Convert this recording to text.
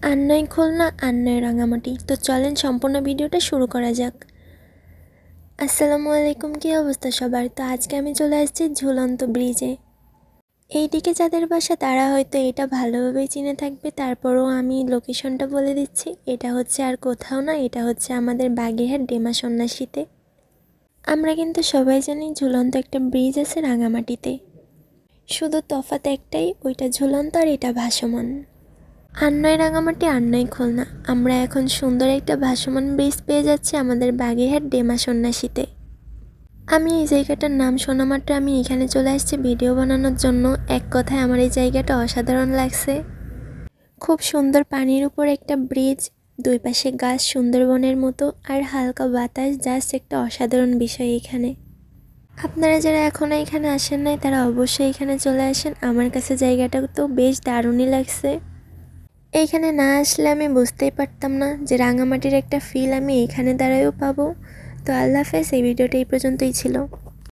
আর নয় খুলনা আর নয় রাঙামাটি। তো চলেন সম্পূর্ণ ভিডিওটা শুরু করা যাক। আসসালামু আলাইকুম, কী অবস্থা সবার? তো আজকে আমি চলে আসছি ঝুলন্ত ব্রিজে। এইদিকে যাদের বাসা তারা হয়তো এটা ভালোভাবেই চিনে থাকবে, তারপরেও আমি লোকেশনটা বলে দিচ্ছি। এটা হচ্ছে আর কোথাও না, এটা হচ্ছে আমাদের বাগেরহাট ডেমা সন্ন্যাসীতে। আমরা কিন্তু সবাই জানি ঝুলন্ত একটা ব্রিজ আছে রাঙামাটিতে, শুধু তফাৎ একটাই, ওইটা ঝুলন্ত আর এটা ভাসমান। আর নয় রাঙামাটি আর নয় খুলনা, আমরা এখন সুন্দর একটা ভাসমান ব্রিজ পেয়ে যাচ্ছি আমাদের বাগেরহাট ডেমা সন্ন্যাসীতে। আমি এই জায়গাটার নাম শোনা মাত্র আমি এখানে চলে আসছি ভিডিও বানানোর জন্য। এক কথায় আমার এই জায়গাটা অসাধারণ লাগছে। খুব সুন্দর পানির উপর একটা ব্রিজ, দুই পাশে গাছ সুন্দরবনের মতো, আর হালকা বাতাস, জাস্ট একটা অসাধারণ বিষয় এখানে। আপনারা যারা এখনও এখানে আসেন নাই তারা অবশ্যই এখানে চলে আসেন। আমার কাছে জায়গাটা তো বেশ দারুণই লাগছে। এইখানে না আসলে আমি বুঝতেই পারতাম না যে রাঙামাটির একটা ফিল আমি এইখানে দাঁড়ায়ও পাবো। তো আল্লাহ হাফেজ, এই ভিডিওটা এই পর্যন্তই ছিল।